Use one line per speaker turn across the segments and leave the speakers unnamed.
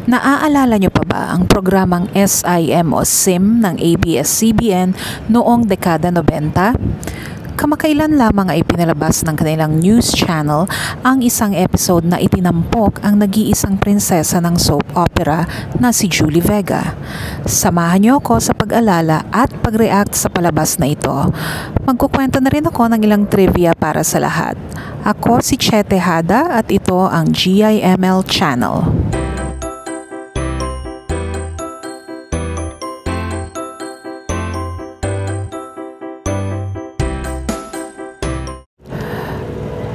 Naaalala niyo pa ba ang programang SIM o SIM ng ABS-CBN noong dekada 90? Kamakailan lamang ay pinalabas ng kanilang news channel ang isang episode na itinampok ang nag-iisang prinsesa ng soap opera na si Julie Vega. Samahan niyo ako sa pag-alala at pag-react sa palabas na ito. Magkukwento na rin ako ng ilang trivia para sa lahat. Ako si Che Tejada at ito ang GIML Channel.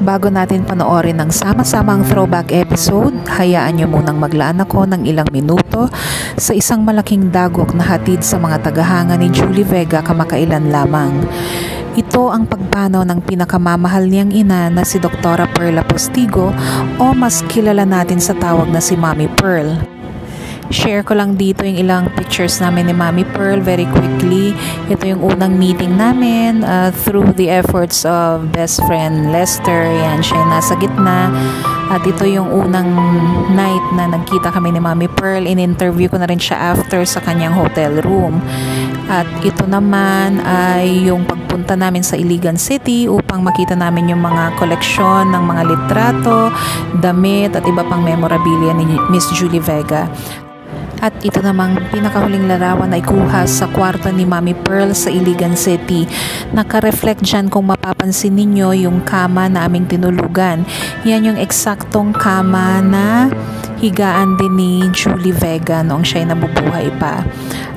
Bago natin panoorin ang sama-samang throwback episode, hayaan nyo munang maglaan ako ng ilang minuto sa isang malaking dagok na hatid sa mga tagahanga ni Julie Vega kamakailan lamang. Ito ang pagpanaw ng pinakamamahal niyang ina na si Dr. Perla Postigo o mas kilala natin sa tawag na si Mommy Pearl. Share ko lang dito yung ilang pictures namin ni Mommy Pearl very quickly. Ito yung unang meeting namin through the efforts of best friend Lester. Yan, siya yung nasa gitna. At ito yung unang night na nagkita kami ni Mommy Pearl. In-interview ko na rin siya after sa kanyang hotel room. At ito naman ay yung pagpunta namin sa Iligan City upang makita namin yung mga koleksyon ng mga litrato, damit at iba pang memorabilia ni Miss Julie Vega. At ito namang pinakahuling larawan ay kuha sa kwarto ni Mommy Pearl sa Iligan City. Naka-reflect dyan kung mapapansin ninyo yung kama na aming tinulugan. Yan yung eksaktong kama na higaan din ni Julie Vega noong siya'y nabubuhay pa.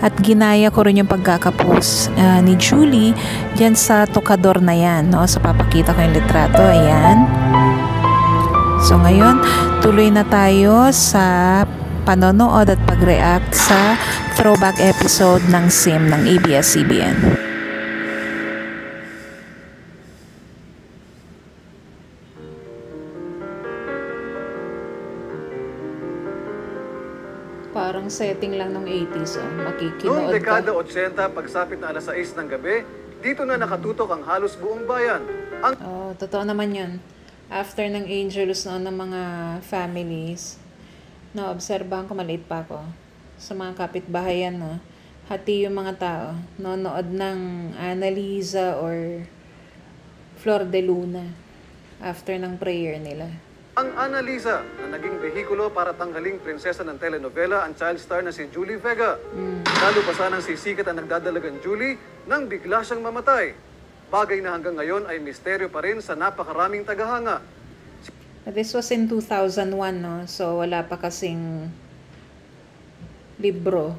At ginaya ko rin yung pagkakapos ni Julie dyan sa tokador na yan. No? So papakita ko yung litrato. Ayan. So ngayon, tuloy na tayo sa panonood at pag-react sa throwback episode ng SIM ng ABS-CBN. Parang setting lang ng 80s, makikinood
noong dekada 80, pagsapit na alas 6 ng gabi, dito na nakatutok ang halos buong bayan.
Totoo naman yun. After ng Angelus noon ng mga families, naobserbahan ko, maliit pa ako, sa mga kapitbahayan, no? Hati yung mga tao, nonood ng Annalisa or Flor de Luna after ng prayer nila.
Ang Annalisa na naging behikulo para tanghaling prinsesa ng telenovela ang child star na si Julie Vega. Lalo pa sanang sisikat ang nagdadalagang Julie nang bigla siyang mamatay. Bagay na hanggang ngayon ay misteryo pa rin sa napakaraming tagahanga.
This was in 2001, no? So, wala pa kasing libro.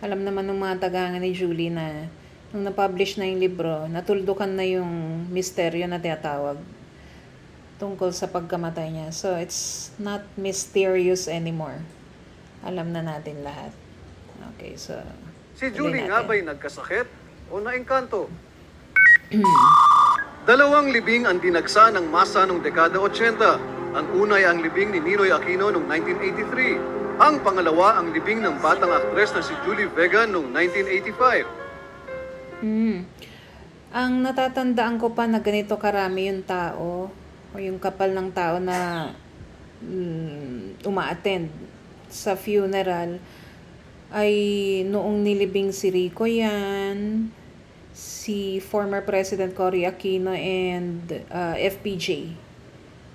Alam naman ng mga tagahanga ni Julie na nung na-publish na yung libro, natuldukan na yung misteryo na tinatawag tungkol sa pagkamatay niya. So, it's not mysterious anymore. Alam na natin lahat. Okay, so
si Julie nga ba'y nagkasakit o naengkanto? Dalawang libing ang dinagsa ng masa noong dekada 80. Ang una ay ang libing ni Ninoy Aquino noong 1983. Ang pangalawa ang libing ng batang aktres na si Julie Vega noong 1985.
Ang natatandaan ko pa na ganito karami yung tao o yung kapal ng tao na uma-attend sa funeral ay noong nilibing si Rico yan, si former President Cory Aquino and FPJ.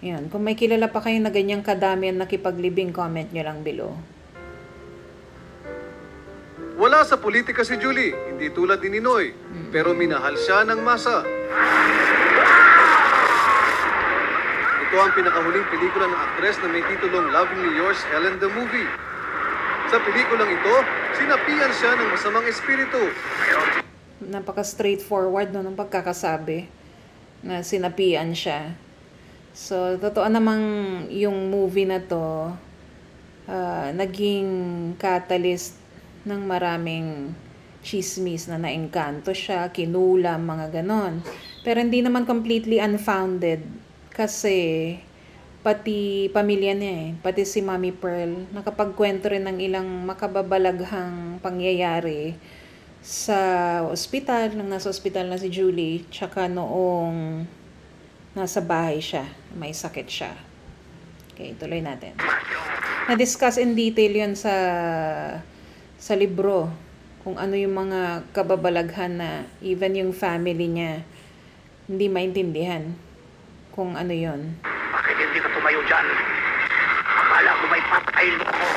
Yan. Kung may kilala pa kayo na ganyang kadami ang nakipaglibing, comment nyo lang below.
Wala sa politika si Julie, hindi tulad ni Ninoy, pero minahal siya ng masa. Ito ang pinakahuling pelikula ng aktres na may titulong Lovingly Yours, Helen the Movie. Sa pelikulang ito, sinapian siya ng masamang espiritu.
Napaka-straightforward no, ng pagkakasabi na sinapian siya. So, totoo namang yung movie na to naging catalyst ng maraming chismis na naengkanto siya, kinulam, mga ganon. Pero hindi naman completely unfounded kasi pati pamilya niya pati si Mommy Pearl, nakapagkwento rin ng ilang makababalaghang pangyayari sa ospital, nang nasa ospital na si Julie, tsaka noong nasa bahay siya, may sakit siya. Okay, tuloy natin. Na-discuss in detail yun sa libro. Kung ano yung mga kababalaghan na even yung family niya hindi maintindihan kung ano yun.
Bakit hindi ka tumayo dyan? Akala ko may papatayin mo ako.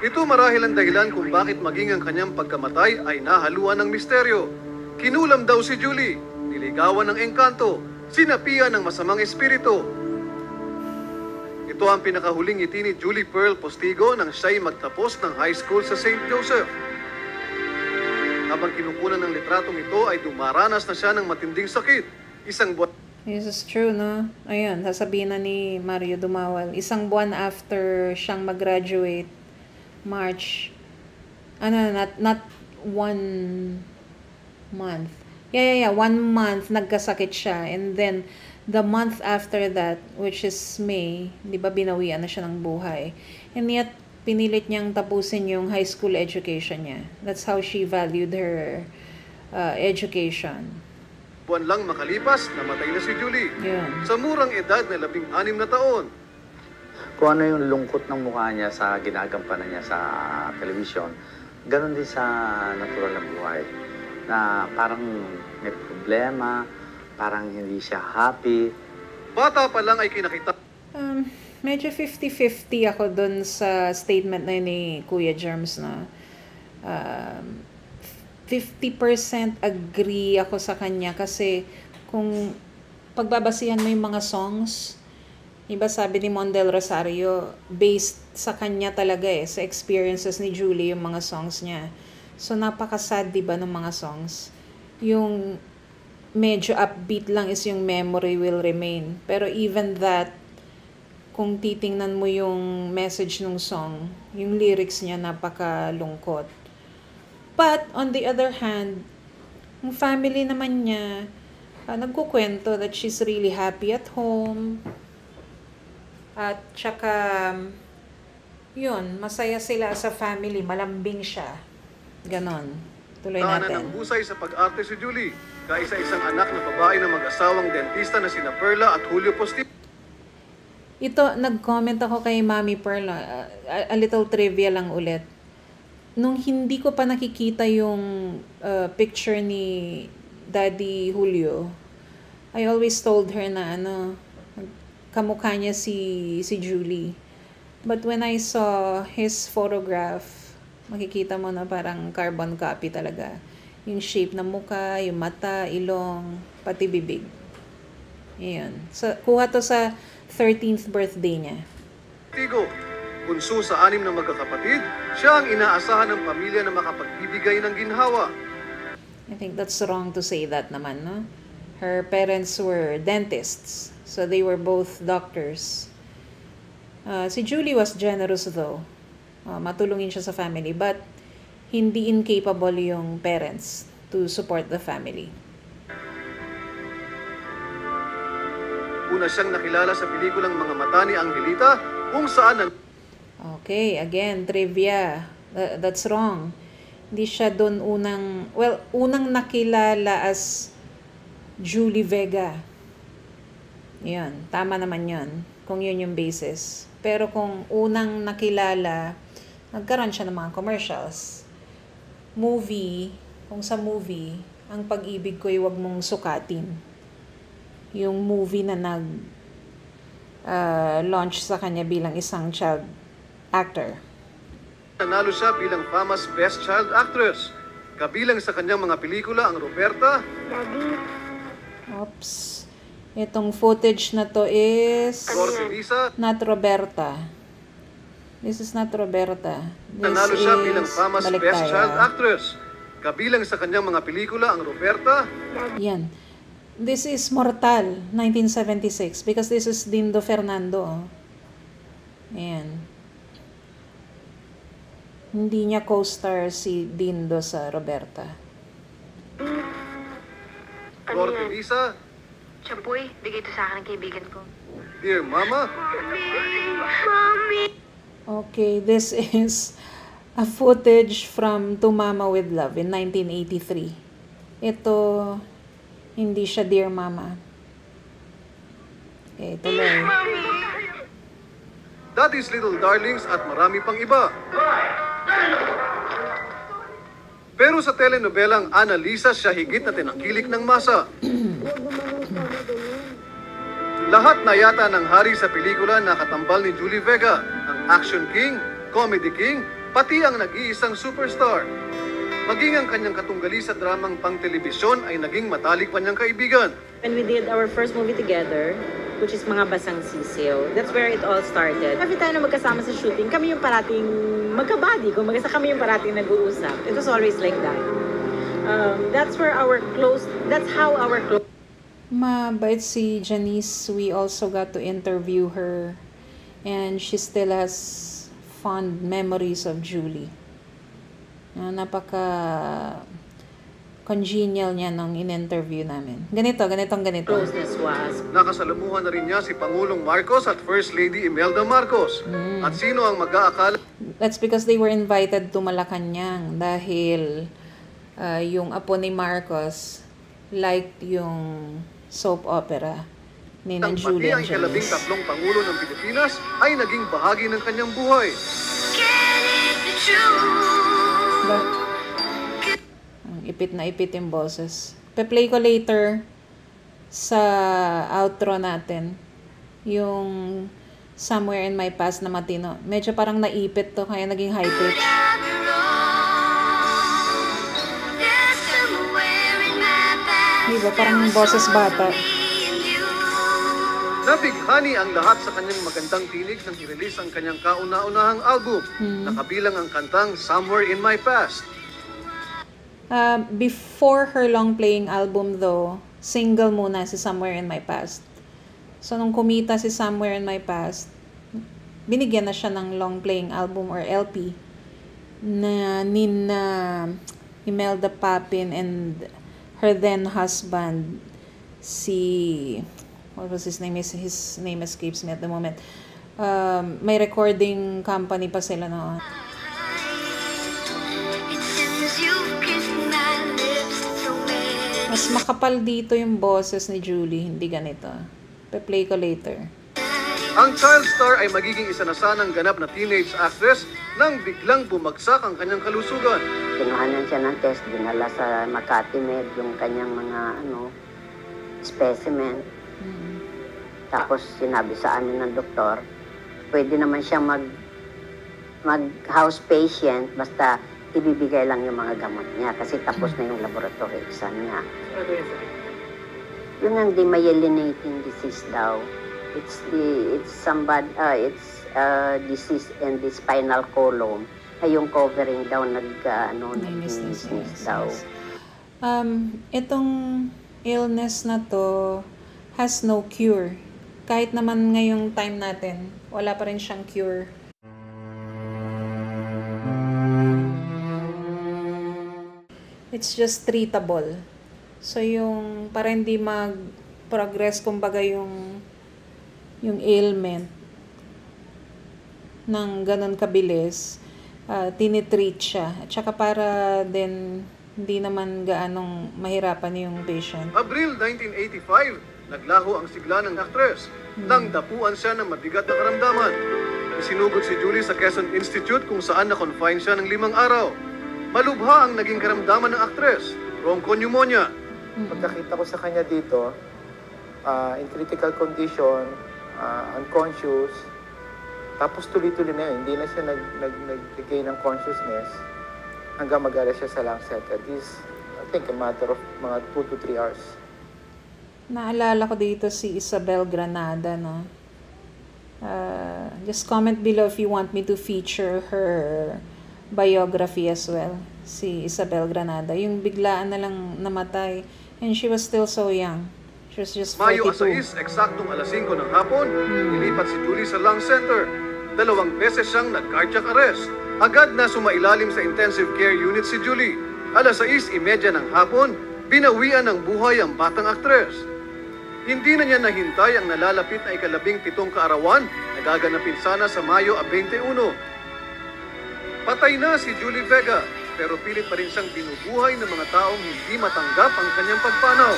Ito marahil ang dahilan kung bakit maging ang kanyang pagkamatay ay nahaluan ng misteryo. Kinulam daw si Julie, niligawan ng engkanto, sinapian ng masamang espiritu. Ito ang pinakahuling ngiti ni Julie Pearl Postigo nang siya'y magtapos ng high school sa St. Joseph. Habang kinukunan ng litratong ito ay dumaranas na siya ng matinding sakit. Isang buwan
This is true, no? Ayun, sasabihin na ni Mario Dumawal. Isang buwan after siyang mag-graduate, March, not 1 month. Yeah, 1 month nagkasakit siya. And then, the month after that, which is May, di ba binawian na siya ng buhay. And yet, pinilit niyang tapusin yung high school education niya. That's how she valued her education.
buwan lang makalipas, namatay na si Julie.
Yun.
Sa murang edad na 16 na taon.
Kung ano yung lungkot ng mukha niya sa ginagampanan niya sa television, ganun din sa natural na buhay. Na parang may problema, parang hindi siya happy.
Bata pa lang ay kinakita
Medyo 50-50 ako dun sa statement na yun ni Kuya Germs na 50% agree ako sa kanya kasi kung pagbabasihan mo yung mga songs, iba sabi ni Mondel Rosario, based sa kanya talaga sa experiences ni Julie yung mga songs niya. So napaka-sad diba ng mga songs. Yung medyo upbeat lang is yung Memory Will Remain. Pero even that, kung titingnan mo yung message ng song, yung lyrics niya napakalungkot. But, on the other hand, yung family naman niya, nagkukwento that she's really happy at home. At tsaka, yun, masaya sila sa family, malambing siya. Ganon. Tuloy
Tahanan
natin.
ng busay sa pag-arte si Julie, kaisa-isang anak na babae ng mag-asawang dentista na sina Perla at Julio Postigo.
Ito, nag-comment ako kay Mami Perla. A little trivia lang ulit. Nung hindi ko pa nakikita yung picture ni Daddy Julio, I always told her na kamukha niya si Julie. But when I saw his photograph, makikita mo na parang carbon copy talaga. Yung shape ng mukha, yung mata, ilong, pati bibig. Ayan. So, kuha to sa 13th birthday niya.
Postigo, bunso sa 6 na magkakapatid, siya ang inaasahan ng pamilya na makapagbibigay ng ginhawa.
I think that's wrong to say that naman, no? Her parents were dentists, so they were both doctors. Si Julie was generous though. Matulungin siya sa family, but hindi incapable yung parents to support the family.
Una siyang nakilala sa pelikulang Mga Mata ni Angelita, kung saan
Okay, again, trivia. That's wrong. Hindi siya doon unang nakilala as Julie Vega. Yan, tama naman yun, kung yun yung basis. Pero kung unang nakilala, nagkaroon siya ng mga commercials. Movie, kung sa movie, ang pag-ibig ko'y wag mong sukatin. Yung movie na launch sa kanya bilang isang child actor.
nanalo siya bilang Fama's Best Child Actress. Kabilang sa kanyang mga pelikula ang Roberta,
Oops. Itong footage na to is
Gordelisa,
not Roberta. This is not Roberta. This
nanalo siya bilang
is
Fama's
balik
Best
tayo.
Child Actress. Kabilang sa kanyang mga pelikula ang Roberta,
Yan. This is Mortal, 1976. Because this is Dindo Fernando. Ayan. Hindi niya co-star si Dindo sa Roberta.
Gordelisa,
Champoy, bigay ito sa akin ng kaibigan ko.
Dear Mama,
Okay, this is a footage from To Mama with Love in 1983. Ito, hindi siya Dear Mama. Okay, tuloy.
Daddy's Little Darlings at marami pang iba. Pero sa telenobelang Annalisa, siya higit na tinangkilik ng masa. Lahat na yata ng hari sa pelikula nakatambal ni Julie Vega, ang action king, comedy king, pati ang nag-iisang superstar. Maging ang kanyang katunggali sa dramang pang-telebisyon ay naging matalik pa niyang kaibigan.
When we did our first movie together, which is Mga Basang Sisiw, that's where it all started. Every time na magkasama sa shooting, kami yung parating magkabody. Kung kami yung parating nag-uusap. It was always like that. That's how our close...
Mabait si Janice. We also got to interview her. And she still has fond memories of Julie. Napaka congenial niya nung in-interview namin. Ganito.
closeness was.
Nakasalamuhan na rin niya si Pangulong Marcos at First Lady Imelda Marcos. At sino ang mag-aakala?
That's because they were invited to Malacanang dahil yung apo ni Marcos liked yung soap opera ni
Ang
Julie
pati ang
and Janice.
ika-13 Pangulo ng Pilipinas ay naging bahagi ng kanyang buhay.
Ipit na ipit yung boses. Pe-play ko later sa outro natin yung Somewhere in My Past na matino. Medyo parang naipit to kaya naging high pitch. Diba? Parang boses bata.
Nabighani ang lahat sa kanyang magandang tinig nang i-release ang kanyang kauna-unahang album. Nakabilang ang kantang Somewhere in My Past.
Before her long-playing album though, single muna si Somewhere in My Past. So, nung kumita si Somewhere in My Past, binigyan na siya ng long-playing album or LP na nina Imelda Papin and her then husband, si... what was his name? His name escapes me at the moment. May recording company pa sila noon. Mas makapal dito yung boses ni Julie, hindi ganito. Pe-play ko later.
Ang child star ay magiging isa na sanang ganap na teenage actress nang biglang bumagsak ang kanyang kalusugan.
Kinuhanan siya ng test, dinala sa Makati Med yung kanyang mga specimen. Tapos sinabi sa amin ng doktor, pwede naman siyang mag-house patient basta ibibigay lang yung mga gamot niya kasi tapos na yung laboratory exam niya. Yun ang demyelinating disease daw. It's disease in the spinal column. Ay yung covering daw nag-nisnis daw.
Itong illness na to has no cure. Kahit naman ngayong time natin, wala pa rin siyang cure. It's just treatable. So yung para hindi mag-progress kumbaga yung ailment ng ganun kabilis, tinitreat siya. At saka para din hindi naman gaanong mahirapan yung patient.
Abril 1985, naglaho ang sigla ng aktres nang dapuan siya ng mabigat na karamdaman. Isinugod si Julie sa Quezon Institute kung saan na-confine siya ng 5 araw. Malubha ang naging karamdaman ng aktres, bronchopneumonia.
Pagkakita ko sa kanya dito, in critical condition, unconscious, tapos tuloy-tuloy na yun, hindi na siya nag-gain ng consciousness hanggang mag-alas siya sa Lancet. At least, I think, a matter of mga 2 to 3 hours.
Naalala ko dito si Isabel Granada, no? Just comment below if you want me to feature her biography as well. Si Isabel Granada. Yung biglaan na lang namatay. And she was still so young. She was just 42.
Mayo 6, eksaktong alas 5 ng hapon, nilipat si Julie sa lung center. 2 beses siyang nag-cardiac arrest. Agad na sumailalim sa intensive care unit si Julie. Alas 6:30 ng hapon, binawian ng buhay ang batang aktres. Hindi na niya nahintay ang nalalapit na ika-17 kaarawan na gaganapin sana sa Mayo 21. Patay na si Julie Vega, pero pilit pa rin siyang binubuhay ng mga taong hindi matanggap ang kanyang pagpanaw.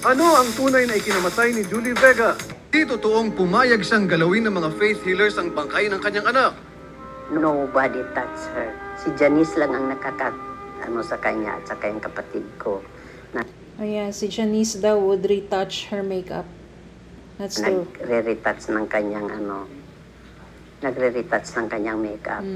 Ano ang tunay na ikinamatay ni Julie Vega? Di totoong pumayag siyang galawin ng mga faith healers ang bangkay ng kanyang anak.
Nobody touched her. Si Janice lang ang sa kanya at saka yung kapatid ko.
Ayan, si Janice daw would retouch her makeup. That's true.
Nagre-retouch ng kanyang nagre-retouch ng kanyang makeup.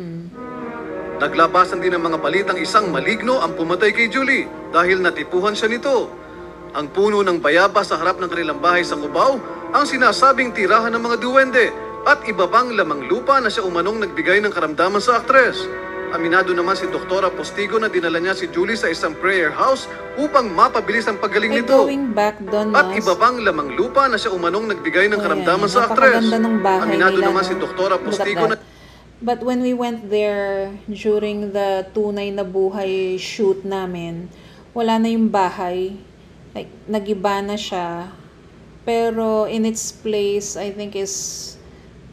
Naglabasan din ng mga balitang isang maligno ang pumatay kay Julie dahil natipuhan siya nito. Ang puno ng bayabas sa harap ng kanilang bahay sa Cubao ang sinasabing tirahan ng mga duwende at iba pang lamang lupa na siya umanong nagbigay ng karamdaman sa aktres. Aminado naman si Dr. Postigo na dinala niya si Julie sa isang prayer house upang mapabilis ang paggaling nito.
Going back doon,
At iba pang lamang lupa na siya umanong nagbigay ng karamdaman sa aktres. Aminado naman si Dr. Postigo na...
But when we went there during the Tunay na Buhay shoot namin, wala na yung bahay. Like, nagiba na siya. Pero in its place, I think is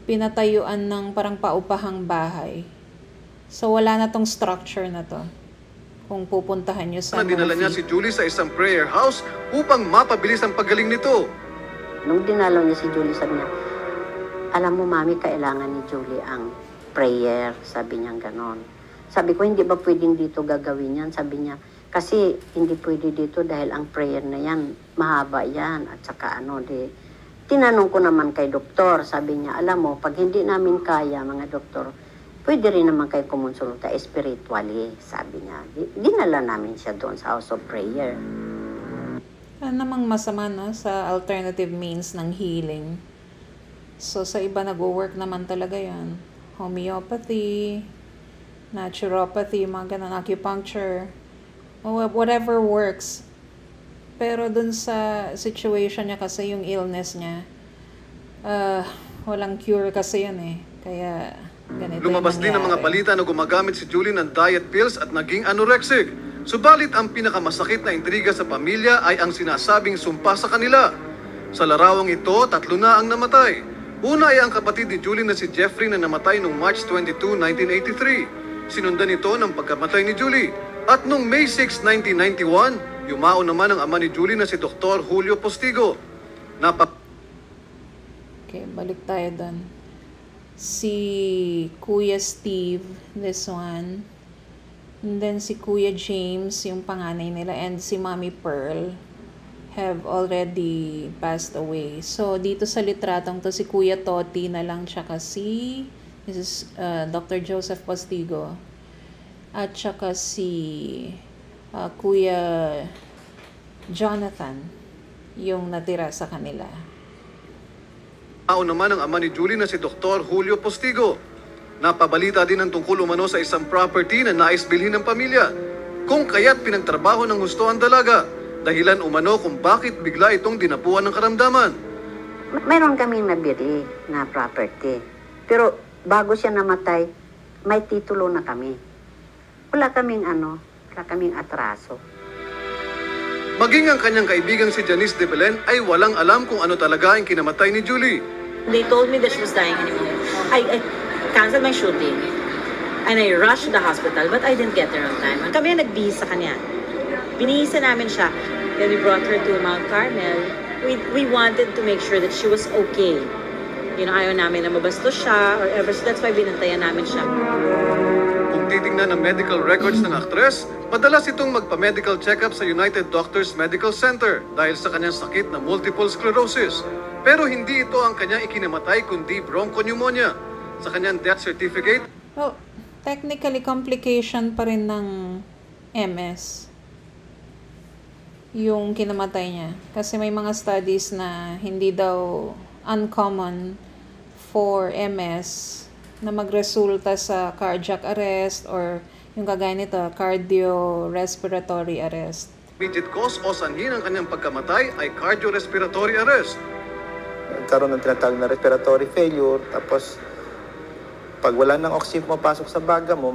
pinatayuan ng parang paupahang bahay. So wala na tong structure na to. Kung pupuntahan nyo sa
dinala niya si Julie sa isang prayer house upang mapabilis ang paggaling nito.
Nung dinalaw niya si Julie, sabi niya, alam mo, Mami, kailangan ni Julie ang prayer. Sabi niya ganon. Sabi ko, hindi ba pwedeng dito gagawin yan? Sabi niya, kasi hindi pwede dito dahil ang prayer na yan, mahaba yan. At saka tinanong ko naman kay doktor, sabi niya, alam mo, pag hindi namin kaya, mga doktor, pwede rin naman kayo kumonsulta spiritually, sabi niya. Dinala namin siya doon sa House of Prayer.
Ano namang masama, no, sa alternative means ng healing. So sa iba nag-work naman talaga yan. Homeopathy, naturopathy, mga ganun, acupuncture, whatever works. Pero dun sa situation niya kasi yung illness niya, walang cure kasi yun eh. Kaya ganito
lumabas din ang mga balita na gumagamit si Julie ng diet pills at naging anorexic. Subalit ang pinakamasakit na intriga sa pamilya ay ang sinasabing sumpa sa kanila. Sa larawang ito, 3 na ang namatay. Una ay ang kapatid ni Julie na si Jeffrey na namatay noong March 22, 1983. Sinundan ito ng pagkamatay ni Julie. At noong May 6, 1991, yumao naman ang ama ni Julie na si Dr. Julio Postigo.
Okay, balik tayo doon. Si Kuya Steve, this one. And then si Kuya James, yung panganay nila. And si Mommy Pearl have already passed away. So, dito sa litratong to, si Kuya Toti na lang, tsaka si Dr. Joseph Postigo. At tsaka si Kuya Jonathan, yung natira sa kanila.
Naman ang ama ni Julie na si Dr. Julio Postigo. Napabalita din ang tungkol umano sa isang property na nais bilhin ng pamilya. Kung kaya't pinagtrabaho ng husto ang dalaga. Dahilan umano kung bakit bigla itong dinapuan ng karamdaman.
Mayroon kaming nabili na property. Pero bago siya namatay, may titulo na kami. Wala kaming atraso.
Maging ang kanyang kaibigang si Janice de Belen ay walang alam kung ano talaga ang kinamatay ni Julie.
They told me that she was dying anymore. I canceled my shooting. And I rushed to the hospital, but I didn't get there on time. Kami ang nagbihis sa kanya. Binihisa namin siya. Then we brought her to Mount Carmel. We wanted to make sure that she was okay. Ayaw namin na mabastos siya or ever. So that's why binantayan namin siya.
Kung titingnan ang medical records ng aktres, madalas itong magpa-medical check-up sa United Doctors Medical Center dahil sa kanyang sakit na multiple sclerosis. Pero hindi ito ang kanyang ikinamatay kundi bronchopneumonia. Sa kanyang death certificate,
well, technically complication pa rin ng MS yung kinamatay niya. Kasi may mga studies na hindi daw uncommon for MS na magresulta sa cardiac arrest or yung kagaya nito, cardiorespiratory arrest.
immediate cause o sanhi ng kanyang pagkamatay ay cardiorespiratory arrest.
Nagkaroon ng tinatawag na respiratory failure, tapos pag wala ng oxygen mapasok sa baga mo,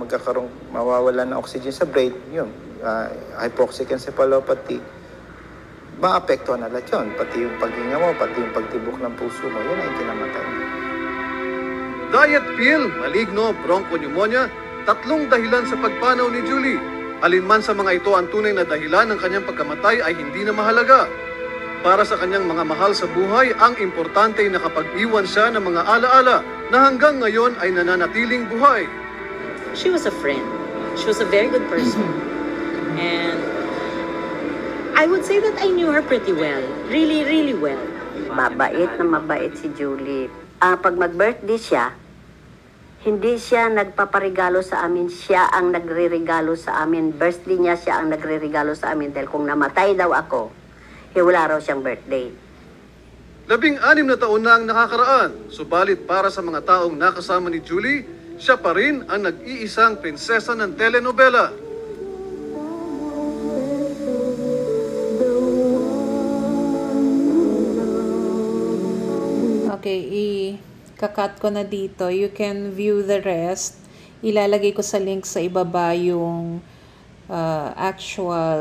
mawawala ng oxygen sa brain, yun, hypoxic encephalopathy, maapektuhan na lahat yun. Pati yung paghinga mo, pati yung pagtibok ng puso mo, yun ay kinamatay.
Diet pill, maligno, bronchopneumonia, 3 dahilan sa pagpanaw ni Julie. Alinman sa mga ito ang tunay na dahilan ng kanyang pagkamatay ay hindi na mahalaga. para sa kanyang mga mahal sa buhay, ang importante na nakapag-iwan siya ng mga alaala na hanggang ngayon ay nananatiling buhay.
She was a friend. She was a very good person. And I would say that I knew her pretty well. Really, really well.
Mabait na mabait si Julie. Pag mag-birthday siya, hindi siya nagpaparegalo sa amin, siya ang nagre-regalo sa amin. Birthday niya, siya ang nagre-regalo sa amin dahil kung namatay daw ako, wala raw siyang birthday.
16 na taon na ang nakakaraan, subalit para sa mga taong nakasama ni Julie, siya pa rin ang nag-iisang prinsesa ng telenovela.
Okay, ikakat ko na dito. You can view the rest. Ilalagay ko sa link sa ibaba yung actual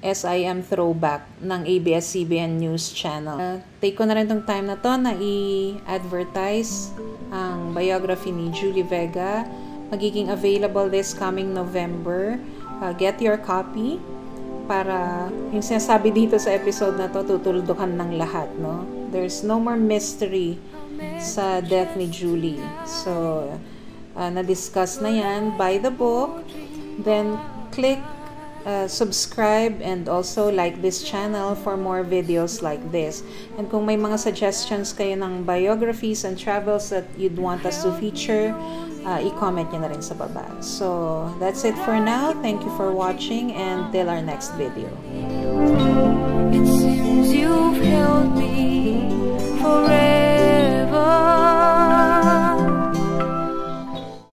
SIM throwback ng ABS-CBN News Channel. Take ko na rin tong time na to na i-advertise ang biography ni Julie Vega. Magiging available this coming November. Get your copy para yung sinasabi dito sa episode na to, tutuldukan ng lahat, no? There's no more mystery sa death ni Julie. So, na-discuss na yan. Buy the book. Then, click subscribe and also like this channel for more videos like this. And kung may mga suggestions kayo ng biographies and travels that you'd want us to feature, i-comment nyo na rin sa baba. So, that's it for now. Thank you for watching and till our next video.
It seems you've held me forever.